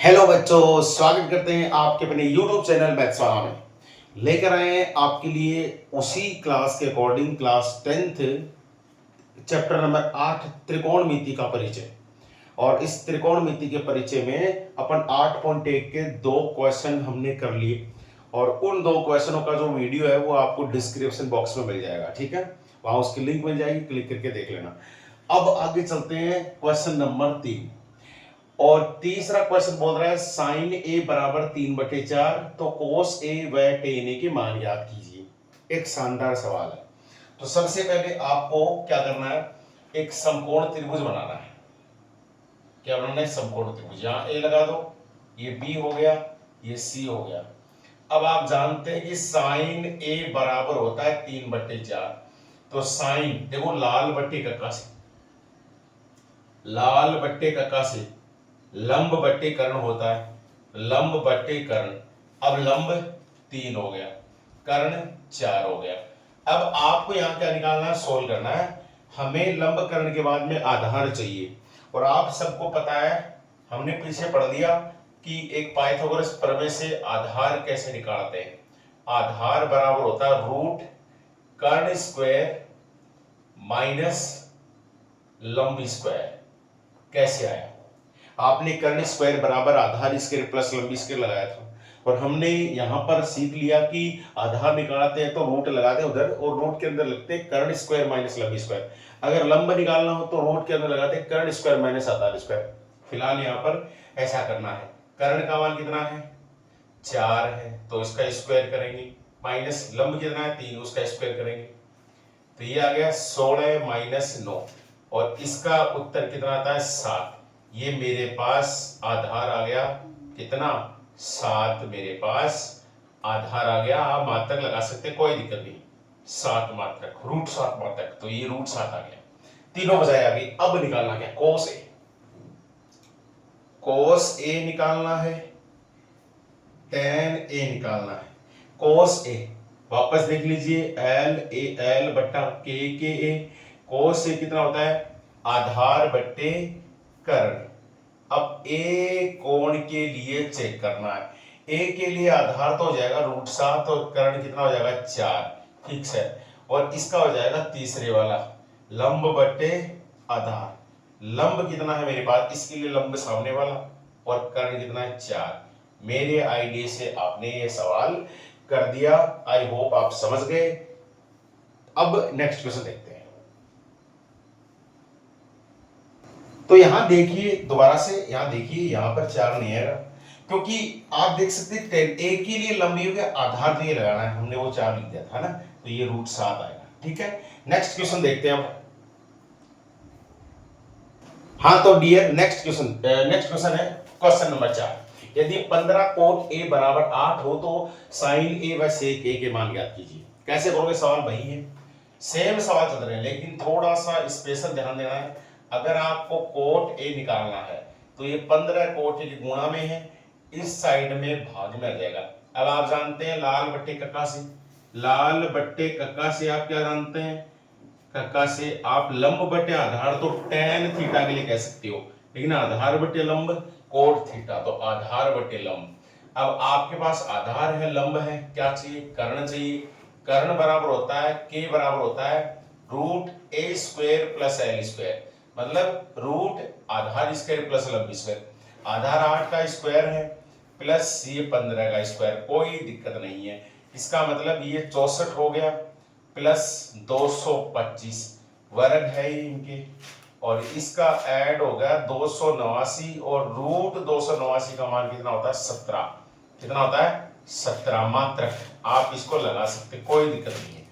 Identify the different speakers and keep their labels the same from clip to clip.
Speaker 1: Hello बच्चों, स्वागत करते हैं आपके अपने YouTube चैनल मैथ्स वाला में। लेकर आए हैं आपके लिए उसी क्लास के according class 10th chapter number 8 त्रिकोणमिति का परिचय। और इस त्रिकोणमिति के परिचय में अपन 8.1 के 2 क्वेश्चन हमने कर लिए और उन 2 क्वेश्चनों का जो वीडियो है वो आपको डिस्क्रिप्शन बॉक्स में मिल जाएगा। ठीक है, वहां उसकी लिंक मिल जाएगी, क्लिक करके देख लेना। अब आगे चलते हैं क्वेश्चन नंबर 3। और तीसरा क्वेश्चन बोल रहा है साइन ए बराबर 3/4 तो कोस ए व टेन ए के मान याद कीजिए। एक शानदार सवाल है। तो सबसे पहले आपको क्या करना है, एक समकोण त्रिभुज बनाना है। क्या बनाना है? समकोण त्रिभुज। यहां ए लगा दो, ये बी हो गया, ये सी हो गया। अब आप जानते हैं कि साइन ए बराबर होता है 3/4। तो साइन देखो, लाल बट्टे कक्का से, लाल बट्टे कक्का से लंब बट्टे कर्ण होता है, लंब बट्टे कर्ण। अब लंब 3 हो गया, कर्ण 4 हो गया। अब आपको यहां क्या निकालना है, सोल्व करना है। हमें लंब कर्ण के बाद में आधार चाहिए। और आप सबको पता है, हमने पीछे पढ़ लिया कि एक पाइथागोरस प्रमेय से आधार कैसे निकालते हैं। आधार बराबर होता है रूट कर्ण स्क्वायर माइनस लंब स्क्वायर। कैसे आया? आपने कर्ण स्क्वायर बराबर आधार स्क्वायर प्लस लंबी स्क्वायर लगाया था और हमने यहां पर सीख लिया कि आधार निकालते हैं तो रूट लगाते हैं उधर, और रूट के अंदर लगते हैं कर्ण स्क्वायर माइनस लंबी स्क्वायर। अगर लंब निकालना हो तो रूट के अंदर लगाते हैं कर्ण स्क्वायर माइनस आधार स्क्वायर। फिलहाल यहां पर ऐसा करना है। कर्ण का मान कितना है? 4 है, तो इसका स्क्वायर करेंगे। माइनस लंब कितना है? 3, उसका स्क्वायर करेंगे। तो ये आ गया 16 माइनस 9, और इसका उत्तर कितना आता है? 7। ये मेरे पास आधार आ गया कितना? 7 मेरे पास आधार आ गया। आप मात्रक लगा सकते, कोई दिक्कत नहीं। 7 मात्रक, रूट 7 मात्रक, तो ये रूट 7 आ गया। तीनों बजाय आ गई। अब निकालना क्या? कोस ए। कोस ए निकालना है, टेन ए निकालना है। कोस ए वापस देख लीजिए, एल ए एल बट्टा के ए। कोस ए कितना होता है? आधार बट्टे कर्ण। अब ए कोण के लिए चेक करना है। ए के लिए आधार तो हो जाएगा रूट 7 और कर्ण कितना हो जाएगा? 4। फिक्स है। और इसका हो जाएगा तीसरे वाला लंब बट्टे आधार। लंब कितना है मेरे पास? इसके लिए लंब सामने वाला, और कर्ण कितना है? 4। मेरे आईडिया से आपने ये सवाल कर दिया। आई होप आप समझ गए। अब नेक्स्ट क्वेश्चन देखते हैं। तो यहां देखिए, दोबारा से यहां देखिए, यहां पर 4 नहीं है, क्योंकि आप देख सकते हैं ए के लिए लंबी हो गया, आधार तो ये लगाना है, हमने वो 4 लिख दिया था ना, तो ये रूट 7 आएगा। ठीक है, नेक्स्ट क्वेश्चन देखते हैं अब। हाँ तो डियर, नेक्स्ट क्वेश्चन है क्वेश्चन नंबर 4। यदि 15 कोट ए बराबर 8 हो तो साइन ए व सेक ए के मान ज्ञात कीजिए। कैसे करोगे? सवाल वही है, सेम सवाल चल रहे हैं, लेकिन थोड़ा सा स्पेशल ध्यान देना है। अगर आपको कोट ए निकालना है तो ये 15 कोट ए की गुणा में है, इस साइड में भाग में आ जाएगा। अब आप जानते हैं लाल बट्टे कक्का से, लाल बट्टे कक्का से आप क्या जानते हैं? कक्का से आप लंब बटे आधार तो tan थीटा के लिए कह सकते हो, लेकिन आधार बटे लंब कोट थीटा, तो आधार बटे लंब। अब आपके पास आधार है, लंब है, क्या चाहिए? कर्ण चाहिए। कर्ण बराबर होता है, के बराबर होता है रूट ए स्क्वायर प्लस एल स्क्वायर, मतलब रूट आधार स्क्वायर प्लस लंब स्क्वायर। आधार 8 का स्क्वायर है प्लस ये 15 का स्क्वायर, कोई दिक्कत नहीं है। इसका मतलब ये 64 हो गया प्लस 225 वर्ग है ही इनके, और इसका ऐड हो गया 289, और रूट 289 का मान कितना होता है? 17। कितना होता है? 17 मात्रक। आप इसको लगा सकते, कोई दिक्कत नहीं है।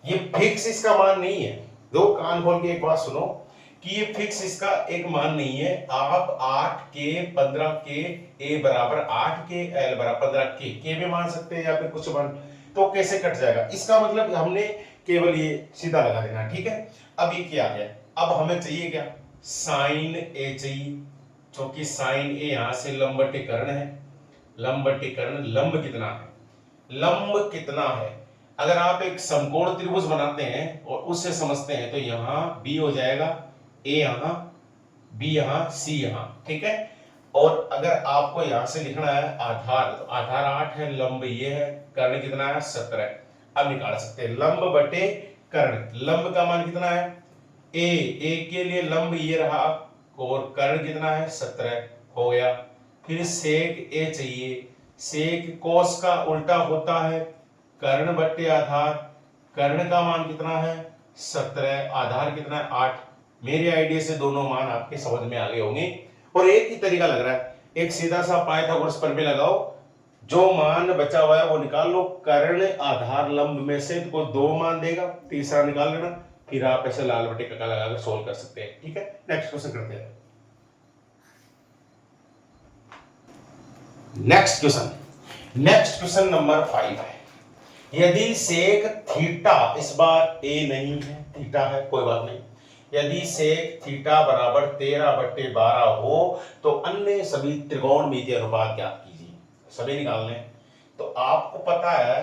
Speaker 1: ये फिक्स इसका मान नहीं है। दो कान खोल के एक बात सुनो कि ये फिक्स इसका एक मान नहीं है। आप 8 के 15 के ए बराबर 8 के एल बराबर 15 के भी मान सकते हैं, या फिर कुछ मान, तो कैसे कट जाएगा? इसका मतलब हमने केवल ये सीधा लगा देना। ठीक है, अब ये क्या आ गया? अब हमें चाहिए क्या? साइन ए चाहिए, क्योंकि साइन ए यहां से लंब बटे कर्ण है। लंब बटे कर्ण, लंब कितना है? लंब कितना है? अगर आप एक समकोण त्रिभुज बनाते हैं और उससे समझते हैं, तो यहां बी हो जाएगा, ए यहां, बी यहां, सी यहां। ठीक है, और अगर आपको यहां से लिखना है आधार, तो आधार 8 है, लंब ये है, कर्ण कितना है 17। अब निकाल सकते हैं लंब बटे कर्ण। लंब का मान कितना है ए के लिए लंब ये रहा, और कर्ण कितना है 17 हो गया। फिर सेक ए चाहिए, सेक कोस का उल्टा होता है कर्ण बटे आधार। कर्ण का मान कितना है 17, आधार कितना है 8। मेरे आइडिया से दोनों मान आपके समझ में आ गए होंगे। और एक ही तरीका लग रहा है, एक सीधा सा पाइथागोरस प्रमेय लगाओ, जो मान बचा हुआ है वो निकाल लो, कर्ण आधार लंब में से को 2 मान देगा, तीसरा निकाल लेना, फिर आप ऐसे लाल बटे कका लगाकर सोल्व कर सकते हैं। ठीक है, नेक्स्ट क्वेश्चन करते हैं। नेक्स्ट क्वेश्चन नंबर 5 है। यदि सेक थीटा, इस बार ए नहीं है थीटा है, कोई बात नहीं, यदि सेक थीटा बराबर 13/12 हो तो अन्य सभी त्रिकोणमितीय अनुपात ज्ञात कीजिए। सभी निकालने, तो आपको पता है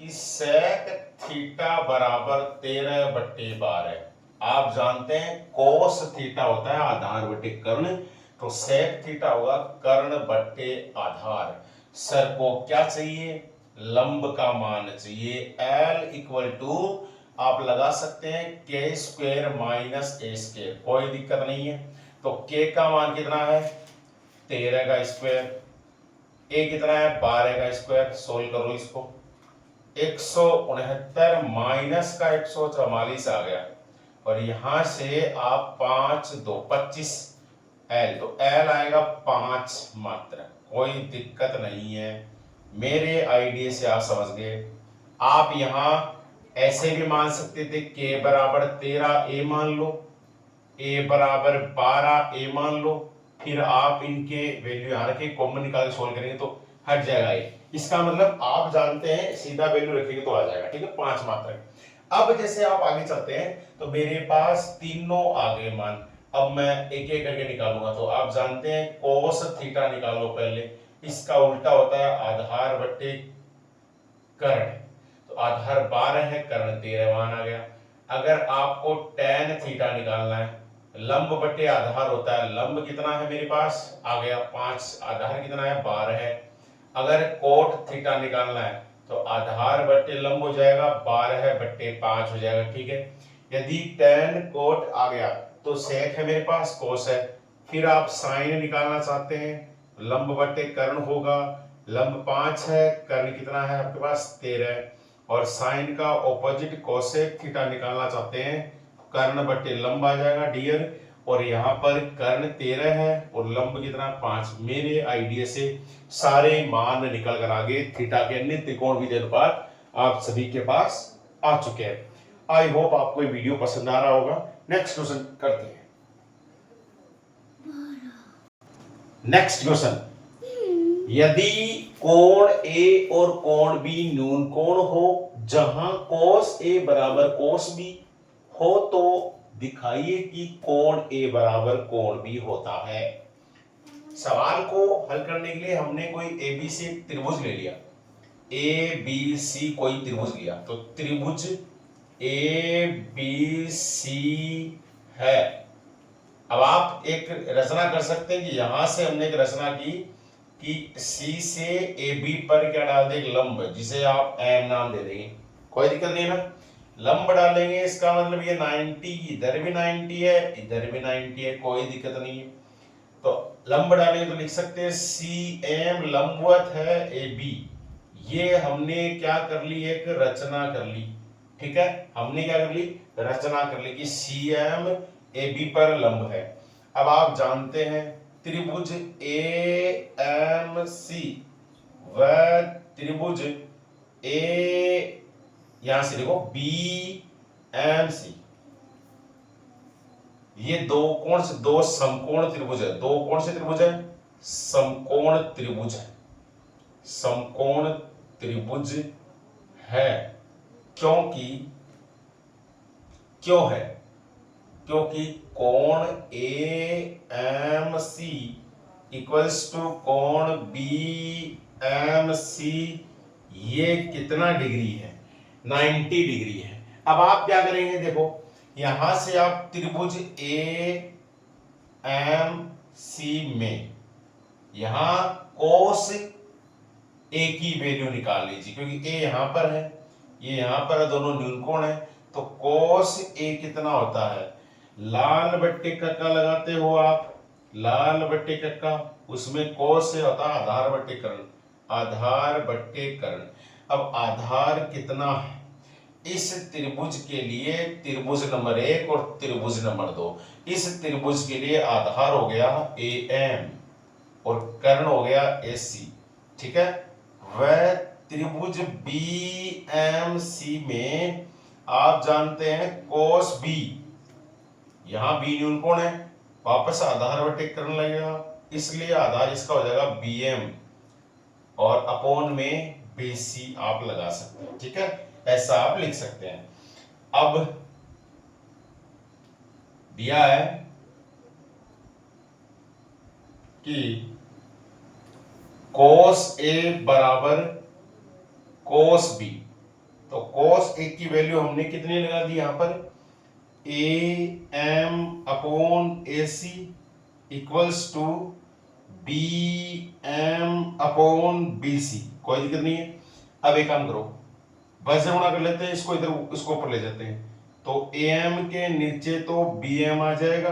Speaker 1: कि सेक थीटा बराबर 13/12, आप जानते हैं कोस थीटा होता है आधार बटे कर्ण, तो सेक थीटा होगा कर्ण बटे आधार। सर को क्या चाहिए, लंब का मान चाहिए, L इक्वल टू आप लगा सकते हैं के स्क्वायर माइनस ए स्क्वायर, कोई दिक्कत नहीं है। तो के का मान कितना है 13 का स्क्वायर, ए कितना है 12 का स्क्वायर, सोल्व करो इसको, 169 माइनस का 144 आ गया, और यहां से आप 5 2 25 एल, तो एल आएगा 5 मात्र, कोई दिक्कत नहीं है। मेरे आइडिया से आप समझ गए। आप यहां ऐसे भी मान सकते थे के बराबर 13 ए मान लो, ए बराबर 12 ए मान लो, फिर आप इनके वैल्यू यहां रखे, कॉमन निकाल के सोल्व करेंगे तो हट जाएगा ये। इसका मतलब आप जानते हैं सीधा वैल्यू रखेंगे तो आ जाएगा। ठीक है, 5 मात्र। अब जैसे आप आगे चलते हैं तो मेरे पास तीनों आ गए मान, अब मैं एक एक करके निकालूंगा। तो आप जानते हैं कोस थीटा निकालो पहले, इसका उल्टा होता है आधार बटे कर्ण, तो आधार 12 है, कर्ण 13 मान आ गया। अगर आपको tan थीटा निकालना है, लंब बटे आधार होता है, लंब कितना है मेरे पास आ गया 5, आधार कितना है 12 है। अगर कोट थीटा निकालना है तो आधार बटे लंब हो जाएगा 12 बटे 5 हो जाएगा। ठीक है, यदि tan कोट आ गया तो सेक है मेरे पास, कोस है। फिर आप साइन निकालना चाहते हैं, लंब बटे कर्ण होगा, लंब 5 है, कर्ण कितना है आपके पास 13, और साइन का ऑपोजिट कोसेक थीटा निकालना चाहते हैं, कर्ण बटे लंब आ जाएगा डियर, और यहाँ पर कर्ण 13 है और लंब कितना 5। मेरे आइडिया से सारे मान निकल कर आगे थीटा के अन्य त्रिकोणमितीय अनुपात आप सभी के पास आ चुके हैं। आई होप आपको ये वीडियो पसंद आ रहा होगा। नेक्स्ट क्वेश्चन करते हैं। नेक्स्ट क्वेश्चन, यदि कोण ए और कोण बी न्यून कोण हो, जहां कोस ए बराबर कोस बी हो, तो दिखाइए कि कोण ए बराबर कोण बी होता है। सवाल को हल करने के लिए हमने कोई एबीसी त्रिभुज ले लिया, ए बी सी कोई त्रिभुज लिया, तो त्रिभुज ए बी सी है। अब आप एक रचना कर सकते हैं कि यहां से हमने एक रचना की कि सी से ए बी पर क्या डाल दें, लंब, जिसे आप एम नाम दे देंगे, कोई दिक्कत नहीं ना। लंब डालेंगे, इसका मतलब ये 90, इधर भी 90 है, इधर भी 90 है, कोई दिक्कत नहीं है। तो लंब डालेंगे तो लिख सकते हैं सी एम लंबवत है ए बी। ये हमने क्या कर ली, एक रचना कर ली। ठीक है, हमने क्या कर ली, रचना कर ली कि सी एम ए बी पर लंब है। अब आप जानते हैं त्रिभुज ए एम सी व त्रिभुज ए, यहां से देखो बी एम सी, ये दो समकोण त्रिभुज है। दो कौन से त्रिभुज है, समकोण त्रिभुज है, समकोण त्रिभुज है। क्योंकि क्यों है, क्योंकि कोण A M C equals to कोण बी एम सी, ये कितना डिग्री है 90 डिग्री है। अब आप क्या करेंगे, देखो यहां से आप त्रिभुज ए एम सी में यहां कोस ए की वैल्यू निकाल लीजिए, क्योंकि ए यहां पर है, ये यहां पर है, दोनों न्यूनकोण है। तो कोस ए कितना होता है, लाल बट्टे कक्का लगाते हो आप, लाल बट्टे कक्का, उसमें कोस से होता है आधार बट्टे कर्ण, आधार बट्टे कर्ण। अब आधार कितना है इस त्रिभुज के लिए, त्रिभुज नंबर 1 और त्रिभुज नंबर 2, इस त्रिभुज के लिए आधार हो गया AM और कर्ण हो गया AC, ठीक है। वह त्रिभुज BMC में आप जानते हैं कोस B, यहां B न्यूनकोण है, वापस आधार बटे कर्ण लगेगा, इसलिए आधार इसका हो जाएगा BM और अपॉन में BC आप लगा सकते हैं, ठीक है, ऐसा आप लिख सकते हैं। अब दिया है कि cos A बराबर cos B, तो cos A की वैल्यू हमने कितनी लगा दी यहां पर, AM upon AC equals to BM upon BC, कोई दिक्कत नहीं है। अब एक काम करो, बस से गुणा कर लेते हैं, इसको इधर इसको ऊपर ले जाते हैं, तो AM के नीचे तो BM आ जाएगा,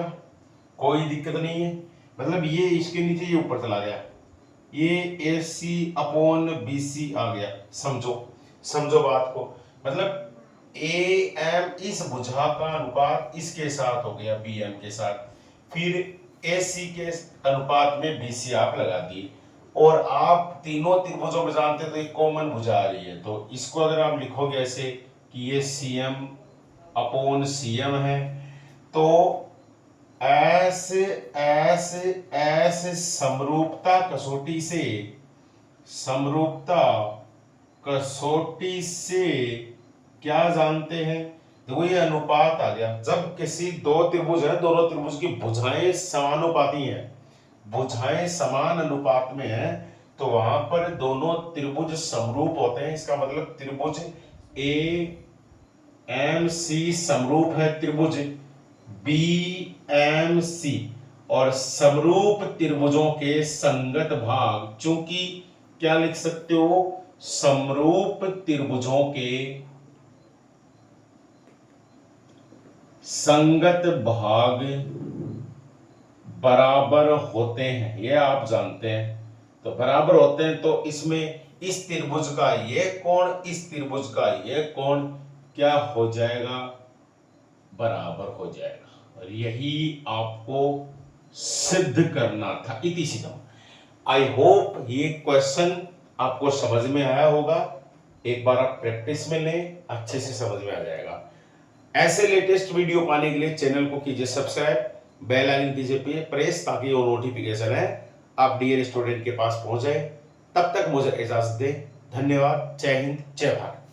Speaker 1: कोई दिक्कत नहीं है, मतलब ये इसके नीचे ये ऊपर चला गया, ये AC अपॉन BC आ गया। समझो समझो बात को, मतलब AM इस भुजा का अनुपात इसके साथ हो गया BM के साथ, फिर AC के अनुपात में BC आप लगा दिए, और आप तीनों त्रिभुजों में जानते तो एक कॉमन भुजा आ रही है, तो इसको अगर आप लिखोगे ऐसे कि ये CM अपॉन CM है, तो एस एस एस समरूपता कसौटी से, समरूपता कसौटी से क्या जानते हैं, देखो ये अनुपात आ गया, जब किसी दो त्रिभुज है, दोनों त्रिभुज की भुजाएं समानुपाती हैं, भुजाएं समान अनुपात में है, तो वहां पर दोनों त्रिभुज समरूप होते हैं, इसका मतलब त्रिभुज AMC समरूप है त्रिभुज BMC, और समरूप त्रिभुजों के संगत भाग, चूंकि क्या लिख सकते हो, समरूप त्रिभुजों के संगत भाग बराबर होते हैं, ये आप जानते हैं, तो बराबर होते हैं, तो इसमें इस त्रिभुज का ये कोण, इस त्रिभुज का ये कोण क्या हो जाएगा, बराबर हो जाएगा, और यही आपको सिद्ध करना था, इति सिद्धम। आई होप ये क्वेश्चन आपको समझ में आया होगा, एक बार आप प्रैक्टिस में लें, अच्छे से समझ में आ जाएगा। ऐसे लेटेस्ट वीडियो पाने के लिए चैनल को कीजिए सब्सक्राइब, बेल आइकन कीजिए प्रेस, ताकि वो नोटिफिकेशन है आप डियर स्टूडेंट के पास पहुंच जाए। तब तक मुझे इजाजत दें, धन्यवाद, जय हिंद, जय भारत।